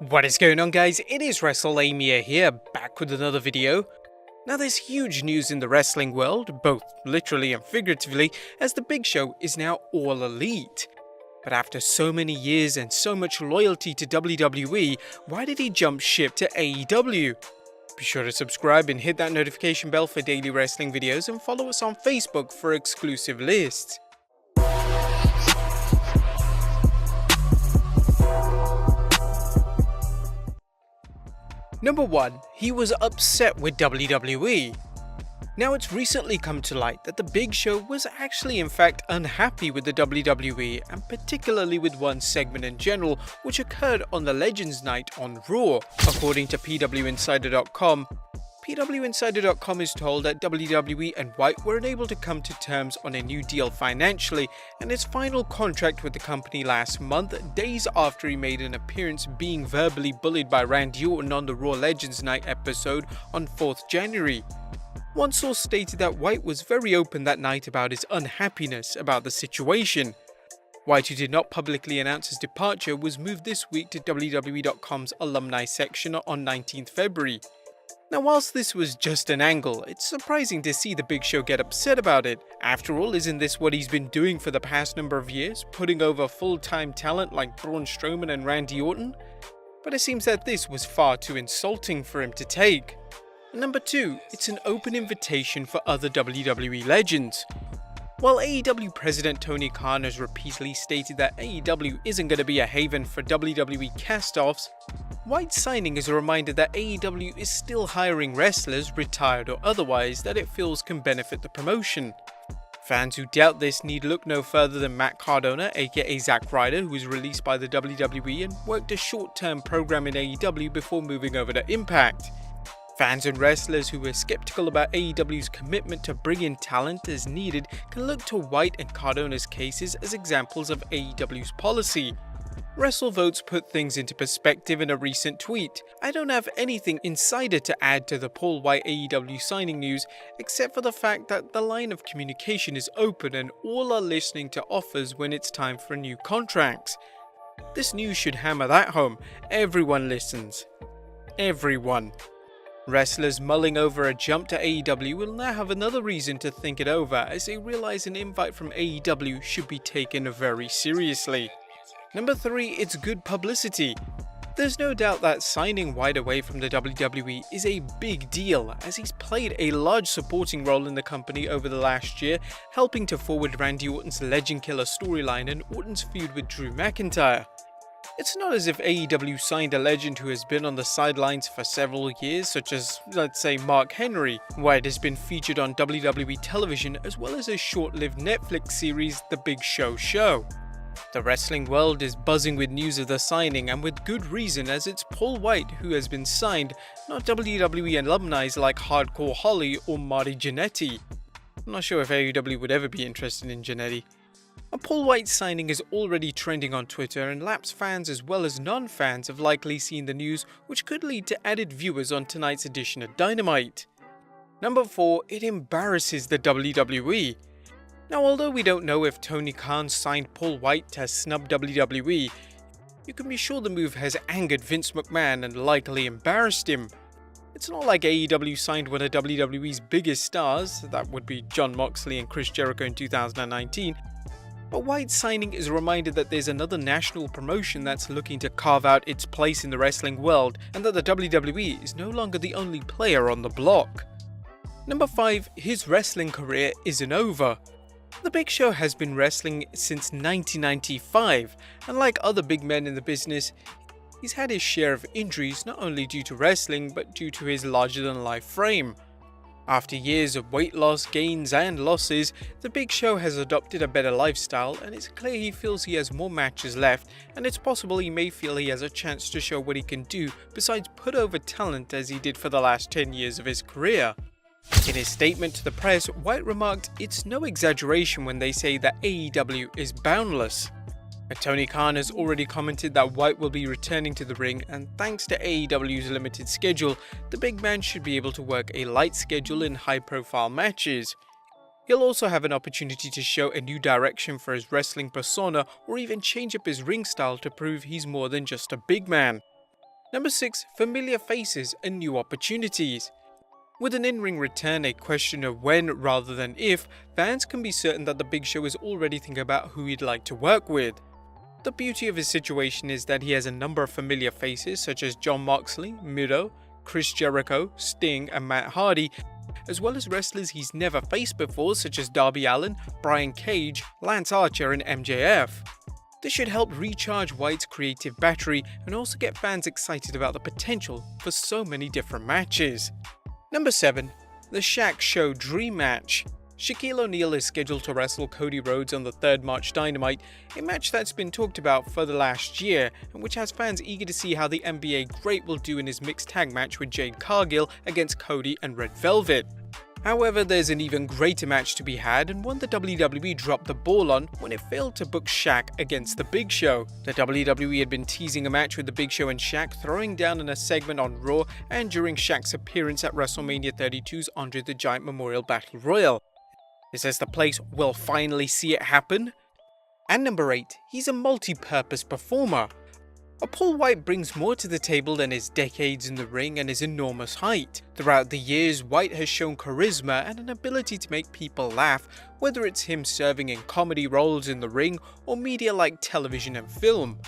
What is going on, guys? It is Wrestlelamia here, back with another video. Now there's huge news in the wrestling world, both literally and figuratively, as the Big Show is now all elite. But after so many years and so much loyalty to WWE, why did he jump ship to AEW? Be sure to subscribe and hit that notification bell for daily wrestling videos, and follow us on Facebook for exclusive lists. Number 1. He was upset with WWE. Now it's recently come to light that the Big Show was actually in fact unhappy with the WWE, and particularly with one segment in general, which occurred on the Legends Night on Raw. According to PWInsider.com, PWInsider.com is told that WWE and White were unable to come to terms on a new deal financially, and his final contract with the company last month, days after he made an appearance being verbally bullied by Randy Orton on the Raw Legends Night episode on 4th January. One source stated that White was very open that night about his unhappiness about the situation. White, who did not publicly announce his departure, was moved this week to WWE.com's alumni section on 19th February. Now, whilst this was just an angle, it's surprising to see the Big Show get upset about it. After all, isn't this what he's been doing for the past number of years, putting over full-time talent like Braun Strowman and Randy Orton? But it seems that this was far too insulting for him to take. Number 2, it's an open invitation for other WWE legends. While AEW President Tony Khan has repeatedly stated that AEW isn't going to be a haven for WWE cast-offs, White's signing is a reminder that AEW is still hiring wrestlers, retired or otherwise, that it feels can benefit the promotion. Fans who doubt this need look no further than Matt Cardona, aka Zack Ryder, who was released by the WWE and worked a short-term program in AEW before moving over to Impact. Fans and wrestlers who were skeptical about AEW's commitment to bring in talent as needed can look to White and Cardona's cases as examples of AEW's policy. WrestleVotes put things into perspective in a recent tweet. "I don't have anything insider to add to the Paul White AEW signing news, except for the fact that the line of communication is open and all are listening to offers when it's time for new contracts." This news should hammer that home. Everyone listens. Everyone. Wrestlers mulling over a jump to AEW will now have another reason to think it over, as they realize an invite from AEW should be taken very seriously. Number 3, it's good publicity. There's no doubt that signing White away from the WWE is a big deal, as he's played a large supporting role in the company over the last year, helping to forward Randy Orton's Legend Killer storyline and Orton's feud with Drew McIntyre. It's not as if AEW signed a legend who has been on the sidelines for several years, such as, let's say, Mark Henry. White has been featured on WWE television as well as a short-lived Netflix series, The Big Show Show. The wrestling world is buzzing with news of the signing, and with good reason, as it's Paul White who has been signed, not WWE alumni like Hardcore Holly or Marty Jannetty. I'm not sure if AEW would ever be interested in Jannetty. And Paul White's signing is already trending on Twitter, and lapsed fans as well as non-fans have likely seen the news, which could lead to added viewers on tonight's edition of Dynamite. Number 4, it embarrasses the WWE. Now, although we don't know if Tony Khan signed Paul White to snub WWE, you can be sure the move has angered Vince McMahon and likely embarrassed him. It's not like AEW signed one of WWE's biggest stars, that would be Jon Moxley and Chris Jericho in 2019, but White's signing is a reminder that there's another national promotion that's looking to carve out its place in the wrestling world, and that the WWE is no longer the only player on the block. Number 5, his wrestling career isn't over. The Big Show has been wrestling since 1995, and like other big men in the business, he's had his share of injuries not only due to wrestling but due to his larger-than-life frame. After years of weight loss, gains and losses, the Big Show has adopted a better lifestyle, and it's clear he feels he has more matches left, and it's possible he may feel he has a chance to show what he can do besides put over talent as he did for the last 10 years of his career. In his statement to the press, White remarked, "It's no exaggeration when they say that AEW is boundless." Tony Khan has already commented that White will be returning to the ring, and thanks to AEW's limited schedule, the big man should be able to work a light schedule in high-profile matches. He'll also have an opportunity to show a new direction for his wrestling persona, or even change up his ring style to prove he's more than just a big man. Number 6. Familiar faces and new opportunities. With an in-ring return a question of when rather than if, fans can be certain that the Big Show is already thinking about who he'd like to work with. The beauty of his situation is that he has a number of familiar faces such as Jon Moxley, Miro, Chris Jericho, Sting and Matt Hardy, as well as wrestlers he's never faced before such as Darby Allin, Brian Cage, Lance Archer and MJF. This should help recharge White's creative battery and also get fans excited about the potential for so many different matches. Number 7. The Shaq Show Dream Match. Shaquille O'Neal is scheduled to wrestle Cody Rhodes on the 3rd March Dynamite, a match that's been talked about for the last year, and which has fans eager to see how the NBA Great will do in his mixed tag match with Jade Cargill against Cody and Red Velvet. However, there's an even greater match to be had, and one the WWE dropped the ball on when it failed to book Shaq against The Big Show. The WWE had been teasing a match with The Big Show and Shaq throwing down in a segment on Raw and during Shaq's appearance at WrestleMania 32's Andre the Giant Memorial Battle Royal. Is this the place we'll finally see it happen? And number 8, he's a multi-purpose performer. Paul White brings more to the table than his decades in the ring and his enormous height. Throughout the years, White has shown charisma and an ability to make people laugh, whether it's him serving in comedy roles in the ring or media like television and film.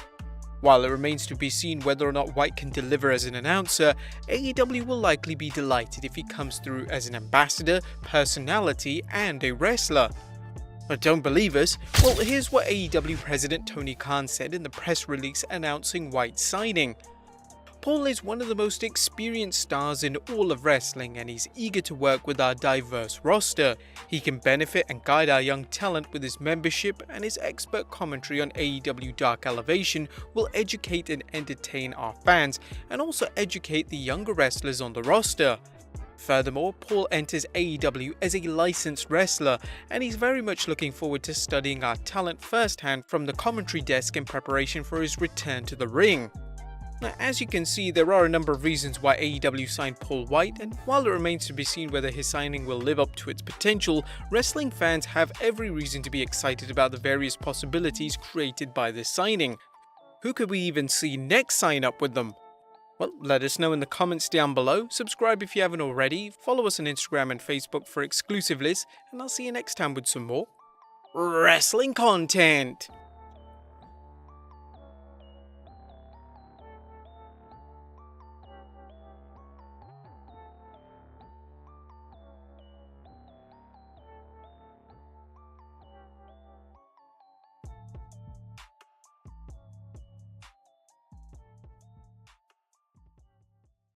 While it remains to be seen whether or not White can deliver as an announcer, AEW will likely be delighted if he comes through as an ambassador, personality, and a wrestler. But don't believe us? Well, here's what AEW President Tony Khan said in the press release announcing White's signing. Paul is one of the most experienced stars in all of wrestling and he's eager to work with our diverse roster. He can benefit and guide our young talent with his membership, and his expert commentary on AEW Dark Elevation will educate and entertain our fans and also educate the younger wrestlers on the roster. Furthermore, Paul enters AEW as a licensed wrestler, and he's very much looking forward to studying our talent firsthand from the commentary desk in preparation for his return to the ring. Now, as you can see, there are a number of reasons why AEW signed Paul White, and while it remains to be seen whether his signing will live up to its potential, wrestling fans have every reason to be excited about the various possibilities created by this signing. Who could we even see next sign up with them? Well, let us know in the comments down below, subscribe if you haven't already, follow us on Instagram and Facebook for exclusive lists, and I'll see you next time with some more wrestling content.